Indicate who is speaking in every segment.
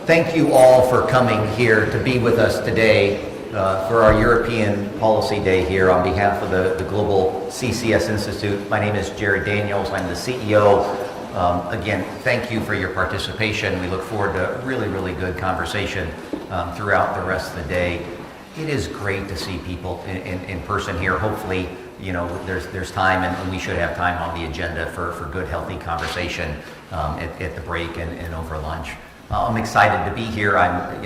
Speaker 1: thank you all for coming here to be with us today for our European Policy Day here on behalf of the Global CCS Institute. My name is Jarad Daniels. I'm the CEO. Again, thank you for your participation. We look forward to a really good conversation throughout the rest of the day. It is great to see people in person here. Hopefully, you know, there's time, and we should have time on the agenda for good, healthy conversation at the break and over lunch. I'm excited to be here. I'm,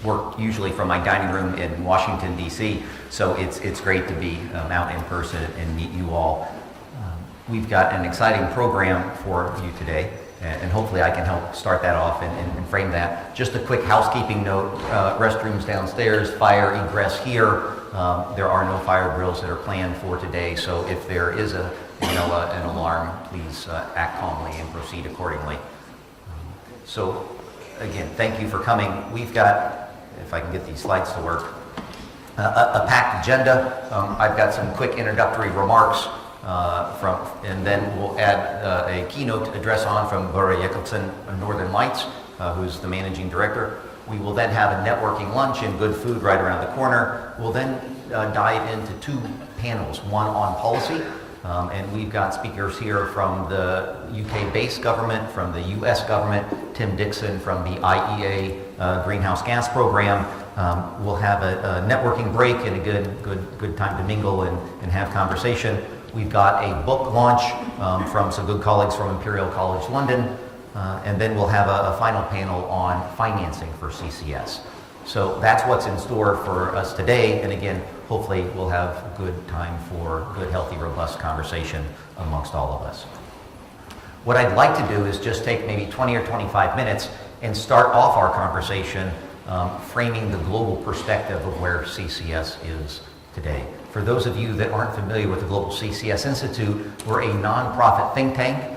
Speaker 1: work usually from my dining room in Washington, D.C., so it's great to be out in person and meet you all. We've got an exciting program for you today, and hopefully I can help start that off and frame that. Just a quick housekeeping note, restrooms downstairs, fire egress here. There are no fire drills that are planned for today, so if there is an alarm, please act calmly and proceed accordingly. So again, thank you for coming. We've got, if I can get these slides to work, a packed agenda. I've got some quick introductory remarks and then we'll add a keynote address on from Börje Jakobsen of Northern Lights, who's the managing director. We will then have a networking lunch and good food right around the corner. We'll then dive into two panels, one on policy, and we've got speakers here from the UK-based government, from the US government, Tim Dixon from the IEA greenhouse gas program. We'll have a networking break and a good time to mingle and have conversation. We've got a book launch from some good colleagues from Imperial College London, and then we'll have a final panel on financing for CCS. So that's what's in store for us today, and again, hopefully we'll have good time for good, healthy, robust conversation amongst all of us. What I'd like to do is just take maybe 20 or 25 minutes and start off our conversation framing the global perspective of where CCS is today. For those of you that aren't familiar with the Global CCS Institute, we're a nonprofit think tank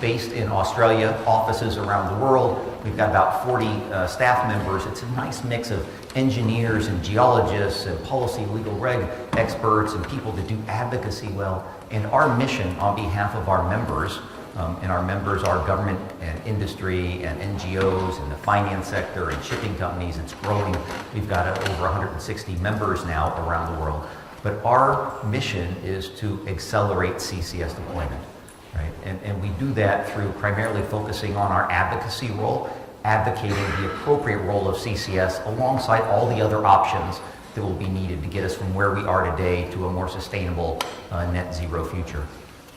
Speaker 1: based in Australia, offices around the world. We've got about 40 staff members. It's a nice mix of engineers and geologists and policy, legal reg experts and people that do advocacy well. And our mission on behalf of our members, and our members are government and industry and NGOs and the finance sector and shipping companies. It's growing. We've got over 160 members now around the world. But our mission is to accelerate CCS deployment, right? And we do that through primarily focusing on our advocacy role, advocating the appropriate role of CCS alongside all the other options that will be needed to get us from where we are today to a more sustainable net zero future.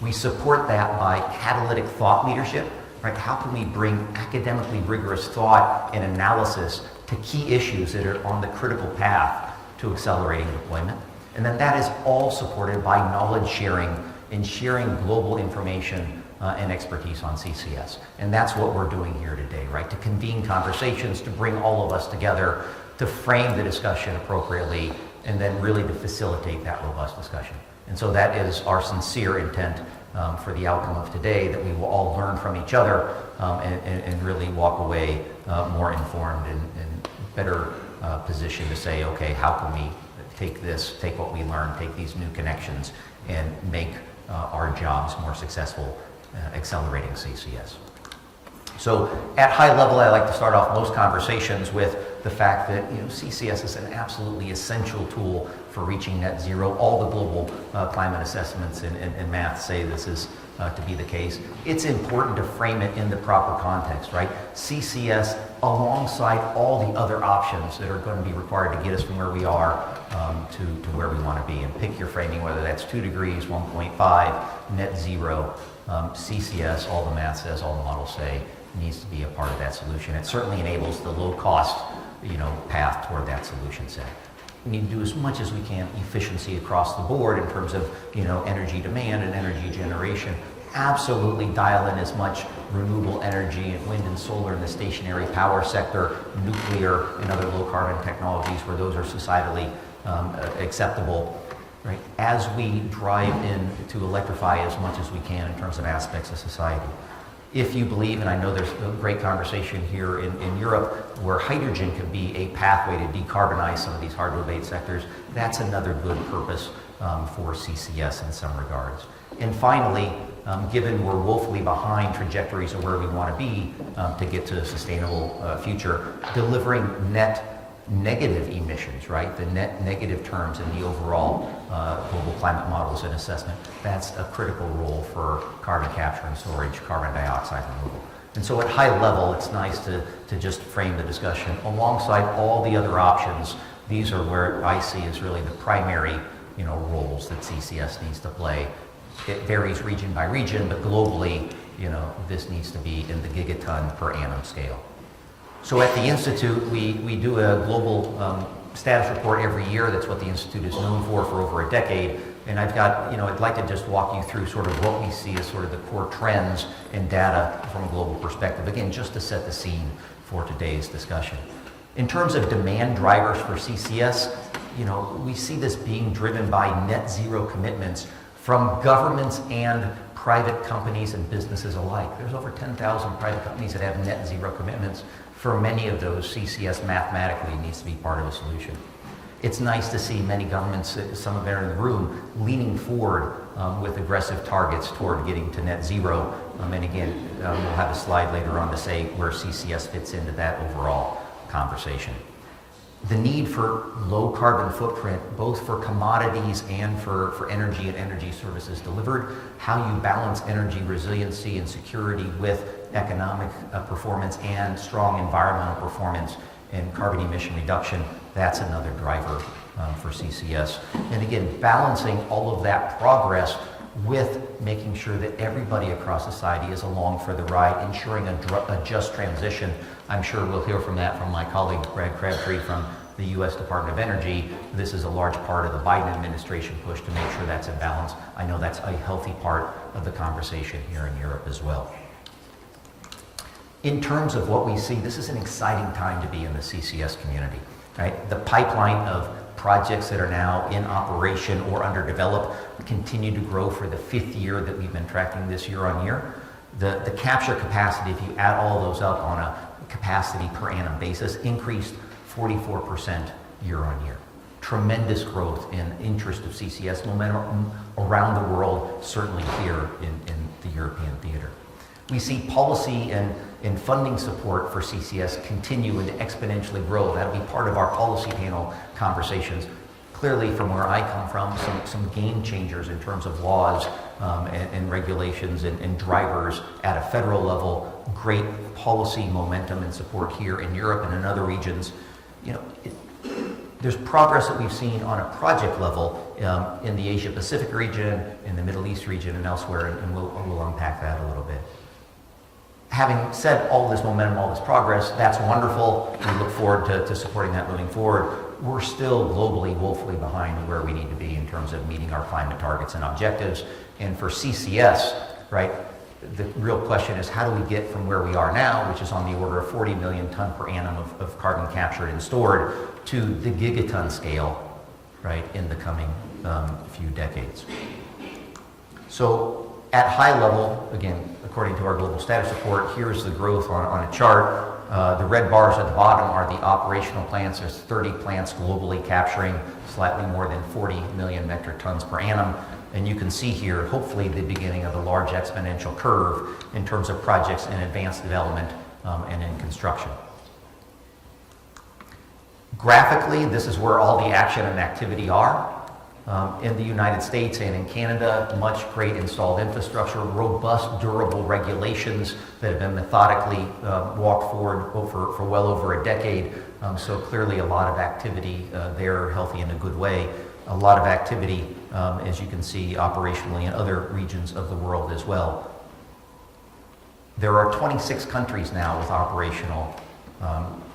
Speaker 1: We support that by catalytic thought leadership, right? How can we bring academically rigorous thought and analysis to key issues that are on the critical path to accelerating deployment? And then that is all supported by knowledge sharing and sharing global information and expertise on CCS. And that's what we're doing here today, right? To convene conversations, to bring all of us together, to frame the discussion appropriately, and then really to facilitate that robust discussion. And so that is our sincere intent for the outcome of today, that we will all learn from each other and really walk away more informed and better positioned to say, okay, how can we take what we learn, take these new connections, and make our jobs more successful, accelerating CCS. So at high level, I like to start off most conversations with the fact that CCS is an absolutely essential tool for reaching net zero. All the global climate assessments and math say this is to be the case. It's important to frame it in the proper context, right? CCS alongside all the other options that are going to be required to get us from where we are to where we want to be. And pick your framing, whether that's 2 degrees, 1.5, net zero. CCS, all the math says, all the models say, needs to be a part of that solution. It certainly enables the low cost, path toward that solution set. We need to do as much as we can efficiency across the board in terms of, energy demand and energy generation. Absolutely dial in as much renewable energy and wind and solar in the stationary power sector, nuclear and other low carbon technologies where those are societally acceptable. Right? As we drive in to electrify as much as we can in terms of aspects of society. If you believe, and I know there's a great conversation here in Europe, where hydrogen could be a pathway to decarbonize some of these hard-to-abate sectors, that's another good purpose for CCS in some regards. And finally, given we're woefully behind trajectories of where we want to be to get to a sustainable future, delivering net negative emissions, right? The net negative terms in the overall global climate models and assessment, that's a critical role for carbon capture and storage, carbon dioxide removal. And so at high level, it's nice to just frame the discussion alongside all the other options. These are where I see as really the primary, roles that CCS needs to play. It varies region by region, but globally, this needs to be in the gigaton per annum scale. So at the Institute, we do a global status report every year. That's what the Institute is known for over a decade. And I've got, I'd like to just walk you through sort of what we see as sort of the core trends and data from a global perspective. Again, just to set the scene for today's discussion. In terms of demand drivers for CCS, we see this being driven by net zero commitments from governments and private companies and businesses alike. There's over 10,000 private companies that have net zero commitments. For many of those, CCS mathematically needs to be part of a solution. It's nice to see many governments, some of them are in the room, leaning forward with aggressive targets toward getting to net zero. And again, we'll have a slide later on to say where CCS fits into that overall conversation. The need for low carbon footprint, both for commodities and for energy and energy services delivered, how you balance energy resiliency and security with economic performance and strong environmental performance and carbon emission reduction, that's another driver for CCS. And again, balancing all of that progress with making sure that everybody across society is along for the ride, ensuring a just transition. I'm sure we'll hear from that from my colleague Brad Crabtree from the U.S. Department of Energy. This is a large part of the Biden administration push to make sure that's in balance. I know that's a healthy part of the conversation here in Europe as well. In terms of what we see, this is an exciting time to be in the CCS community, right? The pipeline of projects that are now in operation or under development continue to grow for the 5th year that we've been tracking this year on year. The capture capacity, if you add all those up on a capacity per annum basis, increased 44% year on year. Tremendous growth in interest of CCS momentum around the world, certainly here in the European theater. We see policy and funding support for CCS continue and exponentially grow. That'll be part of our policy panel conversations. Clearly, from where I come from, some game changers in terms of laws and regulations and drivers at a federal level. Great policy momentum and support here in Europe and in other regions. There's progress that we've seen on a project level in the Asia Pacific region, in the Middle East region, and elsewhere, and we'll unpack that a little bit. Having said all this momentum, all this progress, that's wonderful. We look forward to supporting that moving forward. We're still globally woefully behind where we need to be in terms of meeting our climate targets and objectives. And for CCS, right, the real question is how do we get from where we are now, which is on the order of 40 million ton per annum of carbon captured and stored, to the gigaton scale, right, in the coming few decades. So at high level, again, according to our global status report, here's the growth on a chart. The red bars at the bottom are the operational plants. There's 30 plants globally capturing slightly more than 40 million metric tons per annum. And you can see here, hopefully, the beginning of a large exponential curve in terms of projects in advanced development and in construction. Graphically, this is where all the action and activity are. In the United States and in Canada, much great installed infrastructure, robust, durable regulations that have been methodically walked forward for well over a decade. So clearly a lot of activity there, healthy in a good way. A lot of activity, as you can see, operationally in other regions of the world as well. There are 26 countries now with operational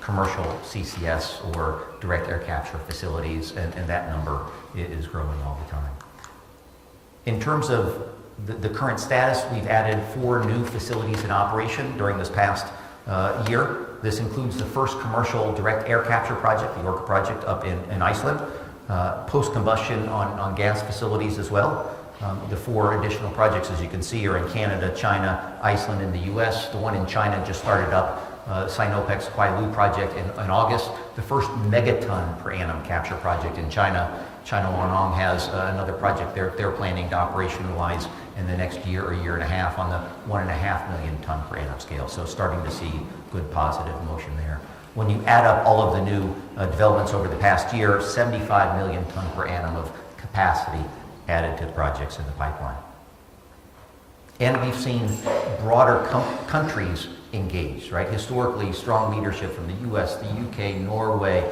Speaker 1: commercial CCS or direct air capture facilities, and that number is growing all the time. In terms of the current status, we've added 4 new facilities in operation during this past year. This includes the first commercial direct air capture project, the Orca project up in Iceland, post-combustion on gas facilities as well. The 4 additional projects, as you can see, are in Canada, China, Iceland, and the US. The one in China just started up, Sinopec's Huailou project in August, the first megaton per annum capture project in China. China Huanong has another project they're planning to operationalize in the next year or year and a half on the 1.5 million ton per annum scale. So starting to see good positive motion there. When you add up all of the new developments over the past year, 75 million ton per annum of capacity added to the projects in the pipeline. And we've seen broader countries engaged, right? Historically, strong leadership from the US, the UK, Norway,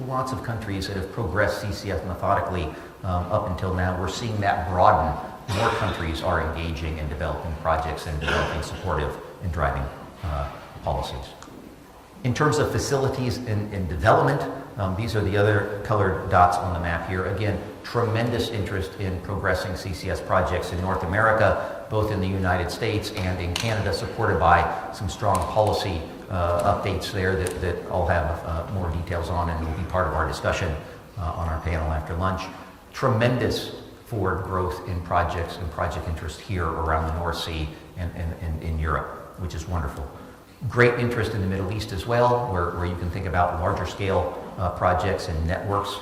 Speaker 1: lots of countries that have progressed CCS methodically up until now. We're seeing that broaden. More countries are engaging in developing projects and developing supportive and driving policies. In terms of facilities in development, these are the other colored dots on the map here. Again, tremendous interest in progressing CCS projects in North America, both in the United States and in Canada, supported by some strong policy updates there that I'll have more details on and will be part of our discussion on our panel after lunch. Tremendous forward growth in projects and project interest here around the North Sea and in Europe, which is wonderful. Great interest in the Middle East as well, where you can think about larger scale projects and networks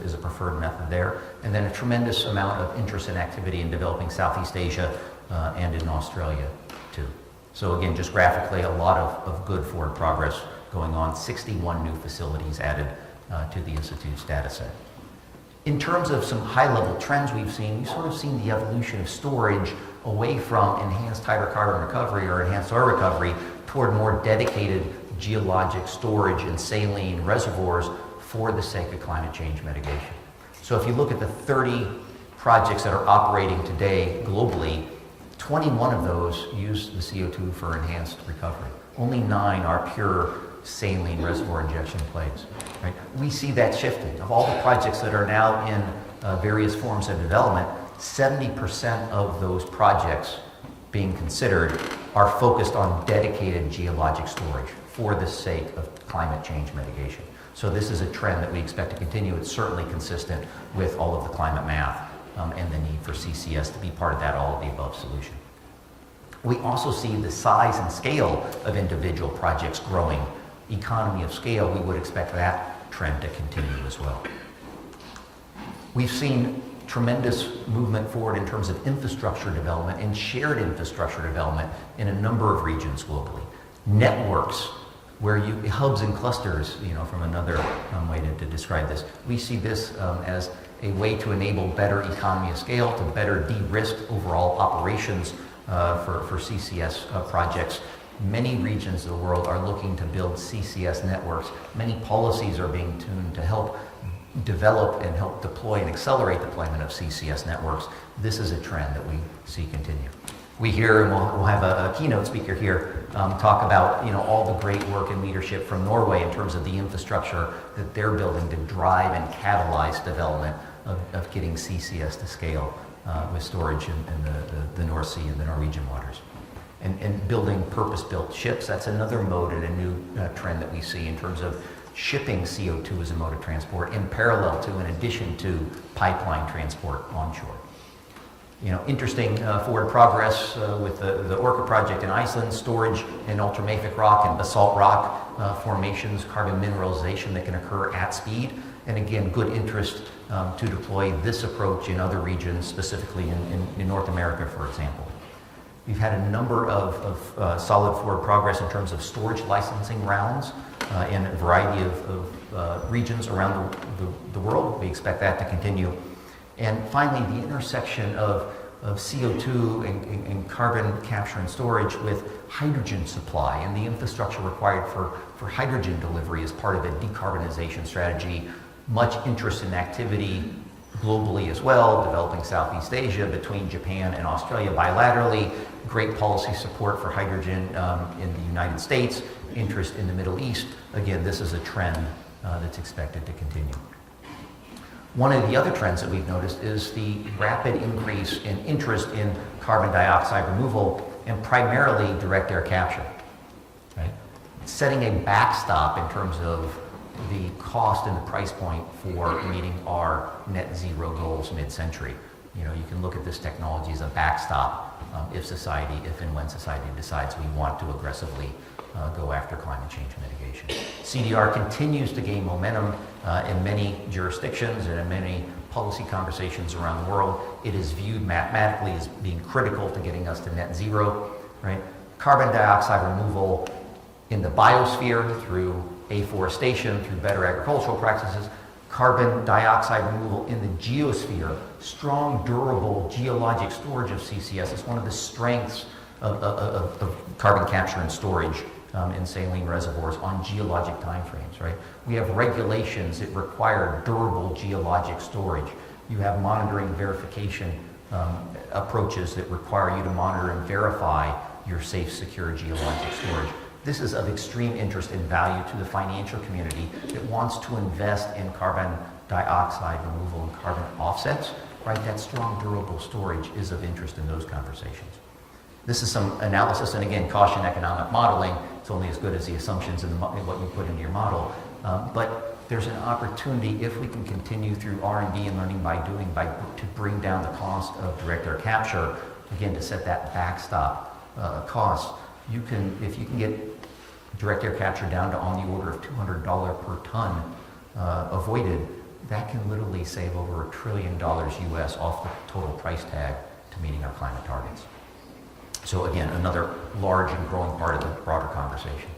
Speaker 1: is a preferred method there. And then a tremendous amount of interest and activity in developing Southeast Asia and in Australia too. So again, just graphically, a lot of good forward progress going on. 61 new facilities added to the Institute's data set. In terms of some high-level trends we've sort of seen the evolution of storage away from enhanced hydrocarbon recovery or enhanced oil recovery toward more dedicated geologic storage in saline reservoirs for the sake of climate change mitigation. So if you look at the 30 projects that are operating today globally, 21 of those use the CO2 for enhanced recovery. Only 9 are pure saline reservoir injection plays. Right? We see that shifting. Of all the projects that are now in various forms of development, 70% of those projects being considered are focused on dedicated geologic storage for the sake of climate change mitigation. So this is a trend that we expect to continue. It's certainly consistent with all of the climate math and the need for CCS to be part of that all-of-the-above solution. We also see the size and scale of individual projects growing. Economy of scale, we would expect that trend to continue as well. We've seen tremendous movement forward in terms of infrastructure development and shared infrastructure development in a number of regions globally. Networks, where hubs and clusters, from another way to describe this. We see this as a way to enable better economy of scale, to better de-risk overall operations for CCS projects. Many regions of the world are looking to build CCS networks. Many policies are being tuned to help develop and help deploy and accelerate deployment of CCS networks. This is a trend that we see continue. We hear, and we'll have a keynote speaker here, talk about all the great work and leadership from Norway in terms of the infrastructure that they're building to drive and catalyze development of getting CCS to scale with storage in the North Sea and the Norwegian waters. And building purpose-built ships, that's another mode and a new trend that we see in terms of shipping CO2 as a mode of transport in parallel to, in addition to, pipeline transport onshore. Interesting forward progress with the Orca project in Iceland, storage in ultramafic rock and basalt rock formations, carbon mineralization that can occur at speed, and again, good interest to deploy this approach in other regions, specifically in North America, for example. We've had a number of solid forward progress in terms of storage licensing rounds in a variety of regions around the world. We expect that to continue. And finally, the intersection of CO2 and carbon capture and storage with hydrogen supply and the infrastructure required for hydrogen delivery as part of a decarbonization strategy. Much interest and activity globally as well, developing Southeast Asia between Japan and Australia bilaterally, great policy support for hydrogen in the United States, interest in the Middle East. Again, this is a trend that's expected to continue. One of the other trends that we've noticed is the rapid increase in interest in carbon dioxide removal and primarily direct air capture. Right? Setting a backstop in terms of the cost and the price point for meeting our net zero goals mid-century. You can look at this technology as a backstop if and when society decides we want to aggressively go after climate change mitigation. CDR continues to gain momentum in many jurisdictions and in many policy conversations around the world. It is viewed mathematically as being critical to getting us to net zero, right? Carbon dioxide removal in the biosphere through afforestation, through better agricultural practices, carbon dioxide removal in the geosphere, strong, durable geologic storage of CCS is one of the strengths of carbon capture and storage in saline reservoirs on geologic timeframes, right? We have regulations that require durable geologic storage. You have monitoring verification approaches that require you to monitor and verify your safe, secure geologic storage. This is of extreme interest and value to the financial community that wants to invest in carbon dioxide removal and carbon offsets, right? That strong, durable storage is of interest in those conversations. This is some analysis, and again, caution economic modeling. It's only as good as the assumptions in what you put into your model. But there's an opportunity, if we can continue through R&D and learning by doing, to bring down the cost of direct air capture, again, to set that backstop cost. If you can get direct air capture down to on the order of $200 per ton avoided, that can literally save over $1 trillion US off the total price tag to meeting our climate targets. So again, another large and growing part of the broader conversation.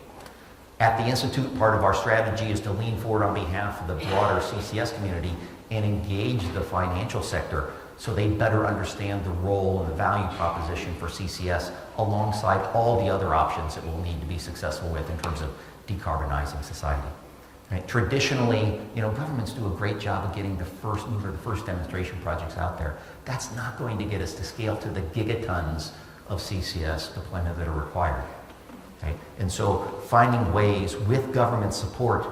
Speaker 1: At the Institute, part of our strategy is to lean forward on behalf of the broader CCS community and engage the financial sector so they better understand the role and the value proposition for CCS alongside all the other options that we'll need to be successful with in terms of decarbonizing society. Right? Traditionally, governments do a great job of getting the first mover, the first demonstration projects out there. That's not going to get us to scale to the gigatons of CCS deployment that are required. Okay? And so finding ways with government support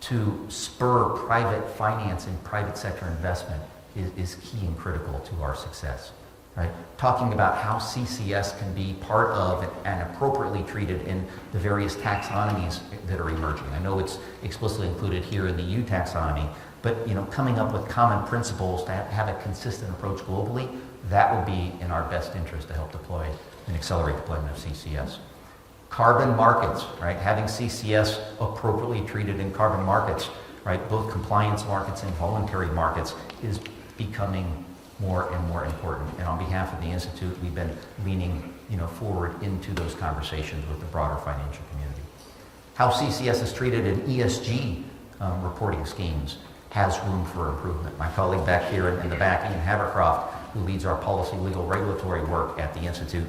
Speaker 1: to spur private finance and private sector investment is key and critical to our success. Right? Talking about how CCS can be part of and appropriately treated in the various taxonomies that are emerging. I know it's explicitly included here in the EU taxonomy, but coming up with common principles to have a consistent approach globally, that would be in our best interest to help deploy and accelerate deployment of CCS. Carbon markets, right? Having CCS appropriately treated in carbon markets, right? Both compliance markets and voluntary markets is becoming more and more important. And on behalf of the Institute, we've been leaning forward into those conversations with the broader financial community. How CCS is treated in ESG reporting schemes has room for improvement. My colleague back here in the back, Ian Havercroft, who leads our policy, legal, regulatory work at the Institute,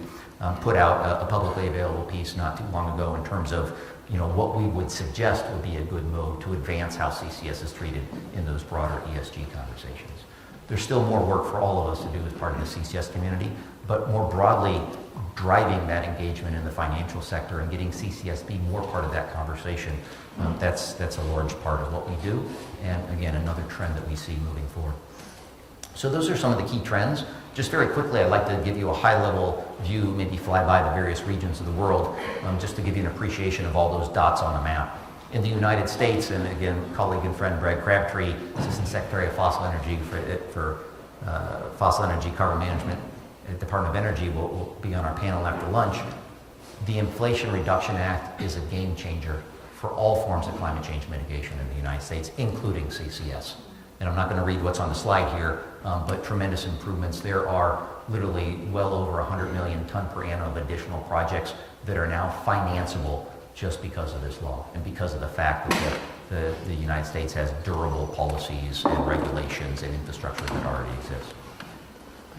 Speaker 1: put out a publicly available piece not too long ago in terms of what we would suggest would be a good move to advance how CCS is treated in those broader ESG conversations. There's still more work for all of us to do as part of the CCS community, but more broadly, driving that engagement in the financial sector and getting CCS be more part of that conversation, that's a large part of what we do, and again, another trend that we see moving forward. So those are some of the key trends. Just very quickly, I'd like to give you a high-level view, maybe fly by the various regions of the world, just to give you an appreciation of all those dots on a map. In the United States, and again, colleague and friend Brad Crabtree, Assistant Secretary of Fossil Energy for Fossil Energy Carbon Management at Department of Energy will be on our panel after lunch. The Inflation Reduction Act is a game changer for all forms of climate change mitigation in the United States, including CCS. And I'm not going to read what's on the slide here, but tremendous improvements. There are literally well over 100 million ton per annum of additional projects that are now financeable just because of this law and because of the fact that the United States has durable policies and regulations and infrastructure that already exists.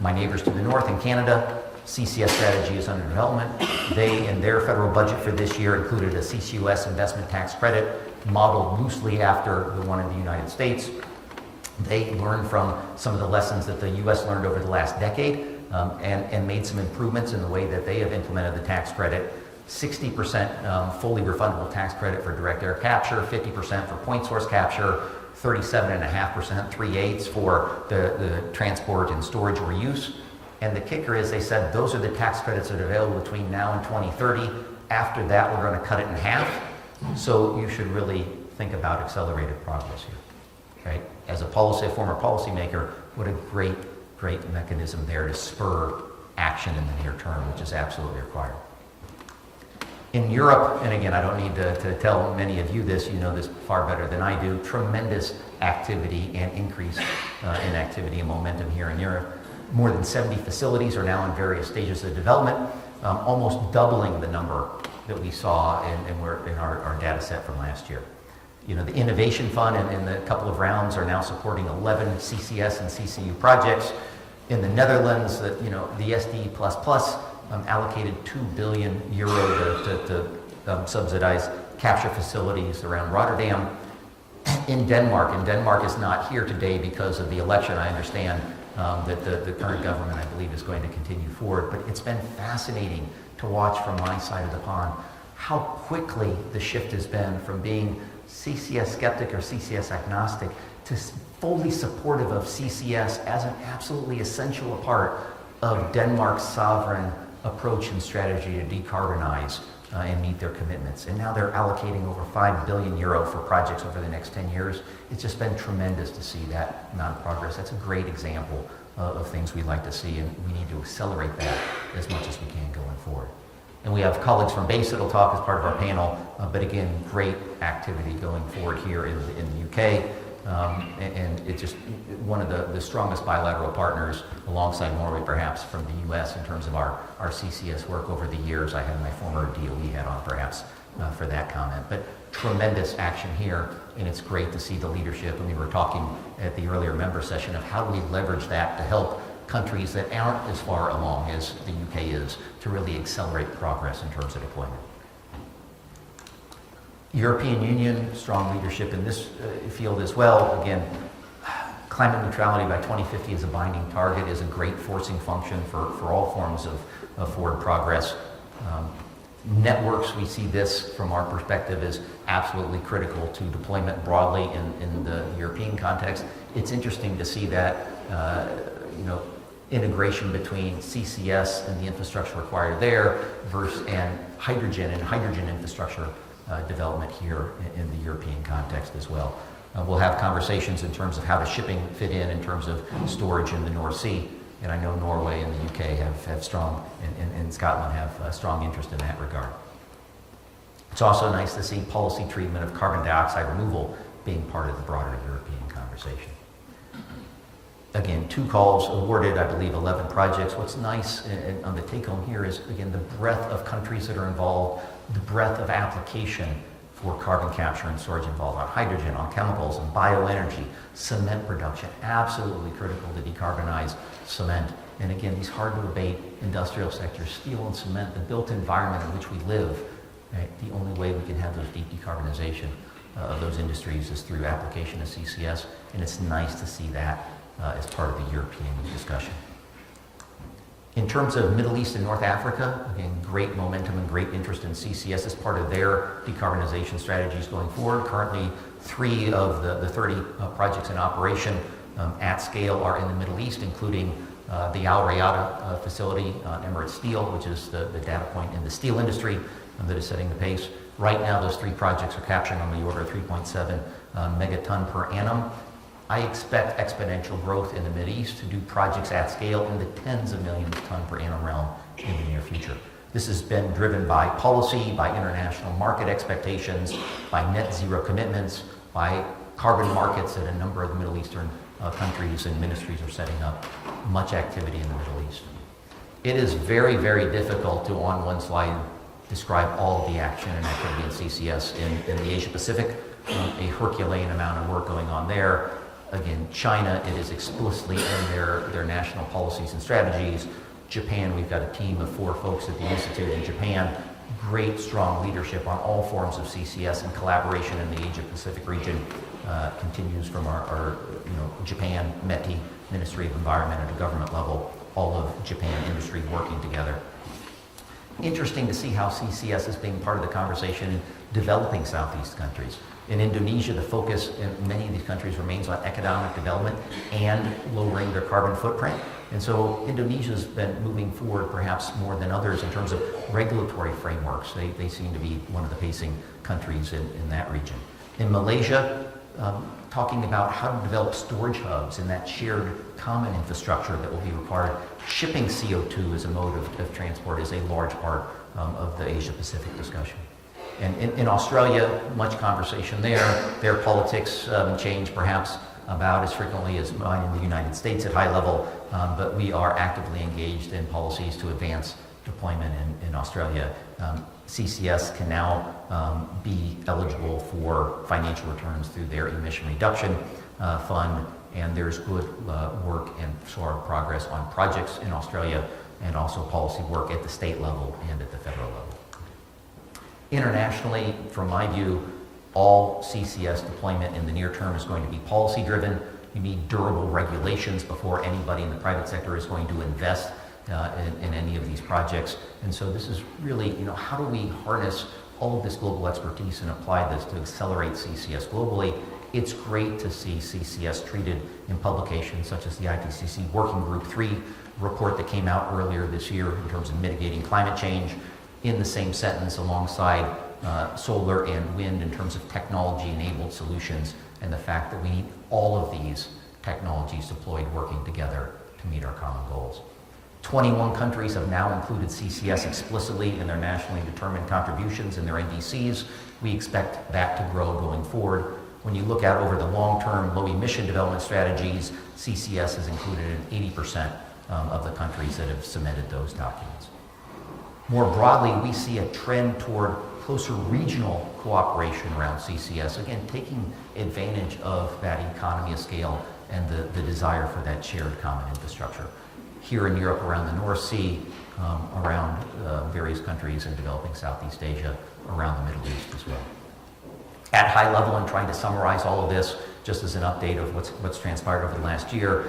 Speaker 1: My neighbors to the north in Canada, CCS strategy is under development. They, in their federal budget for this year, included a CCUS investment tax credit modeled loosely after the one in the United States. They learned from some of the lessons that the U.S. learned over the last decade and made some improvements in the way that they have implemented the tax credit. 60% fully refundable tax credit for direct air capture, 50% for point source capture, 37.5%, 3/8 for the transport and storage or use. And the kicker is they said those are the tax credits that are available between now and 2030. After that, we're going to cut it in half. So you should really think about accelerated progress here. Right? As a former policymaker, what a great mechanism there to spur action in the near term, which is absolutely required. In Europe, and again, I don't need to tell many of you this, you know this far better than I do, tremendous activity and increase in activity and momentum here in Europe. More than 70 facilities are now in various stages of development, almost doubling the number that we saw in our data set from last year. You know, the Innovation Fund and the couple of rounds are now supporting 11 CCS and CCU projects. In the Netherlands, the SD++ allocated 2 billion euro to subsidize capture facilities around Rotterdam. In Denmark, and Denmark is not here today because of the election, I understand that the current government, I believe, is going to continue forward, but it's been fascinating to watch from my side of the pond how quickly the shift has been from being CCS skeptic or CCS agnostic to fully supportive of CCS as an absolutely essential part of Denmark's sovereign approach and strategy to decarbonize and meet their commitments. And now they're allocating over 5 billion euro for projects over the next 10 years. It's just been tremendous to see that amount of progress. That's a great example of things we'd like to see, and we need to accelerate that as much as we can going forward. And we have colleagues from BASE that'll talk as part of our panel, but again, great activity going forward here in the UK. And it's just one of the strongest bilateral partners, alongside Norway perhaps, from the US in terms of our CCS work over the years. I had my former DOE hat on perhaps for that comment. But tremendous action here, and it's great to see the leadership. And we were talking at the earlier member session of how do we leverage that to help countries that aren't as far along as the UK is to really accelerate progress in terms of deployment. European Union, strong leadership in this field as well. Again, climate neutrality by 2050 as a binding target is a great forcing function for all forms of forward progress. Networks, we see this from our perspective as absolutely critical to deployment broadly in the European context. It's interesting to see that integration between CCS and the infrastructure required there and hydrogen infrastructure development here in the European context as well. We'll have conversations in terms of how does shipping fit in terms of storage in the North Sea. And I know Norway and the UK have strong, and Scotland have a strong interest in that regard. It's also nice to see policy treatment of carbon dioxide removal being part of the broader European conversation. Again, 2 calls awarded, I believe 11 projects. What's nice on the take home here is, again, the breadth of countries that are involved, the breadth of application for carbon capture and storage involved on hydrogen, on chemicals, and bioenergy, cement production, absolutely critical to decarbonize cement. And again, these hard to abate industrial sectors, steel and cement, the built environment in which we live, right? The only way we can have those deep decarbonization of those industries is through application of CCS, and it's nice to see that as part of the European discussion. In terms of Middle East and North Africa, again, great momentum and great interest in CCS as part of their decarbonization strategies going forward. Currently, 3 of the 30 projects in operation at scale are in the Middle East, including the Al Rayada facility on Emirates Steel, which is the data point in the steel industry that is setting the pace. Right now, those 3 projects are capturing on the order of 3.7 megaton per annum. I expect exponential growth in the Mideast to do projects at scale in the tens of millions of ton per annum realm in the near future. This has been driven by policy, by international market expectations, by net zero commitments, by carbon markets that a number of the Middle Eastern countries and ministries are setting up. Much activity in the Middle East. It is very, very difficult to, on one slide, describe all of the action and activity in CCS in the Asia Pacific. A Herculean amount of work going on there. Again, China, it is explicitly in their national policies and strategies. Japan, we've got a team of 4 folks at the Institute in Japan. Great, strong leadership on all forms of CCS, and collaboration in the Asia-Pacific region continues from our Japan METI, Ministry of Environment at a government level, all of Japan industry working together. Interesting to see how CCS is being part of the conversation in developing Southeast countries. In Indonesia, the focus in many of these countries remains on economic development and lowering their carbon footprint. And so Indonesia's been moving forward perhaps more than others in terms of regulatory frameworks. They seem to be one of the pacing countries in that region. In Malaysia, talking about how to develop storage hubs in that shared common infrastructure that will be required. Shipping CO2 as a mode of transport is a large part of the Asia-Pacific discussion. And in Australia, much conversation there. Their politics change perhaps about as frequently as mine in the United States at high level, but we are actively engaged in policies to advance deployment in Australia. CCS can now be eligible for financial returns through their emission reduction fund, and there's good work and sort of progress on projects in Australia and also policy work at the state level and at the federal level. Internationally, from my view, all CCS deployment in the near term is going to be policy driven. You need durable regulations before anybody in the private sector is going to invest in any of these projects. And so this is really, how do we harness all of this global expertise and apply this to accelerate CCS globally? It's great to see CCS treated in publications such as the IPCC Working Group 3 report that came out earlier this year in terms of mitigating climate change, in the same sentence alongside solar and wind in terms of technology-enabled solutions, and the fact that we need all of these technologies deployed working together to meet our common goals. 21 countries have now included CCS explicitly in their nationally determined contributions in their NDCs. We expect that to grow going forward. When you look at over the long-term low-emission development strategies, CCS is included in 80% of the countries that have submitted those documents. More broadly, we see a trend toward closer regional cooperation around CCS, again, taking advantage of that economy of scale and the desire for that shared common infrastructure. Here in Europe, around the North Sea, around various countries in developing Southeast Asia, around the Middle East as well. At high level, and trying to summarize all of this, just as an update of what's transpired over the last year,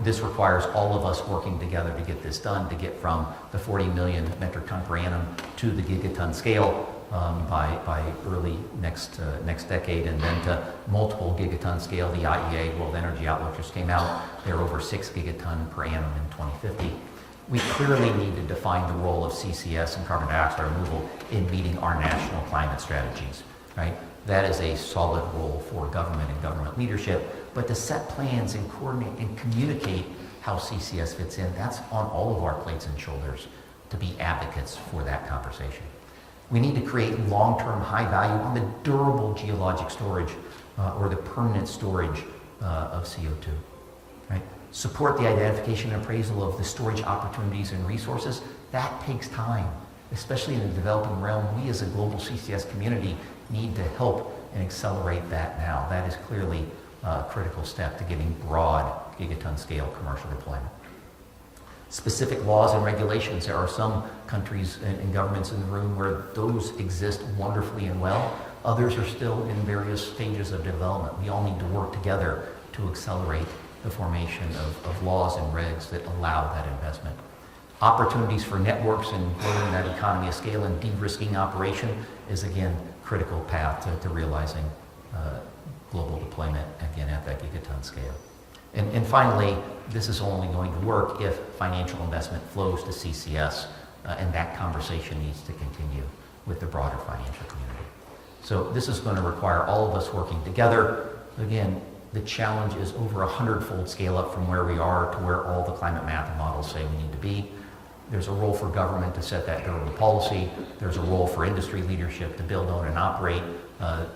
Speaker 1: this requires all of us working together to get this done, to get from the 40 million metric ton per annum to the gigaton scale by early next decade, and then to multiple gigaton scale. The IEA World Energy Outlook just came out. They're over 6 gigaton per annum in 2050. We clearly need to define the role of CCS and carbon dioxide removal in meeting our national climate strategies, right? That is a solid role for government and government leadership, but to set plans and coordinate and communicate how CCS fits in, that's on all of our plates and shoulders to be advocates for that conversation. We need to create long-term high value on the durable geologic storage or the permanent storage of CO2, right? Support the identification and appraisal of the storage opportunities and resources. That takes time, especially in the developing realm. We as a global CCS community need to help and accelerate that now. That is clearly a critical step to getting broad gigaton scale commercial deployment. Specific laws and regulations. There are some countries and governments in the room where those exist wonderfully and well. Others are still in various stages of development. We all need to work together to accelerate the formation of laws and regs that allow that investment. Opportunities for networks and growing that economy of scale and de-risking operation is, again, critical path to realizing global deployment, again, at that gigaton scale. And finally, this is only going to work if financial investment flows to CCS, and that conversation needs to continue with the broader financial community. So this is going to require all of us working together. Again, the challenge is over 100-fold scale up from where we are to where all the climate math and models say we need to be. There's a role for government to set that durable policy. There's a role for industry leadership to build, own, and operate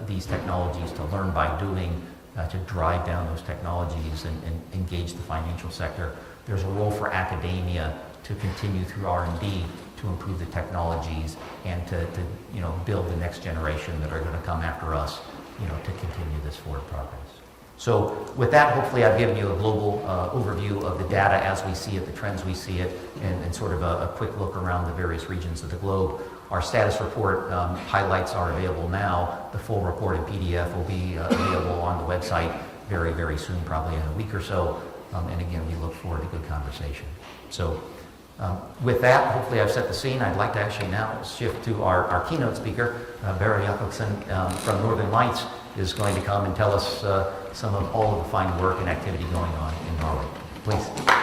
Speaker 1: these technologies, to learn by doing, to drive down those technologies and engage the financial sector. There's a role for academia to continue through R&D to improve the technologies and to build the next generation that are going to come after us, to continue this forward progress. So with that, hopefully I've given you a global overview of the data as we see it, the trends we see it, and sort of a quick look around the various regions of the globe. Our status report highlights are available now. The full report in PDF will be available on the website very, very soon, probably in a week or so. And again, we look forward to good conversation. So with that, hopefully I've set the scene. I'd like to actually now shift to our keynote speaker, Jarad Jakobsen from Northern Lights, is going to come and tell us some of all of the fine work and activity going on in Norway. Please.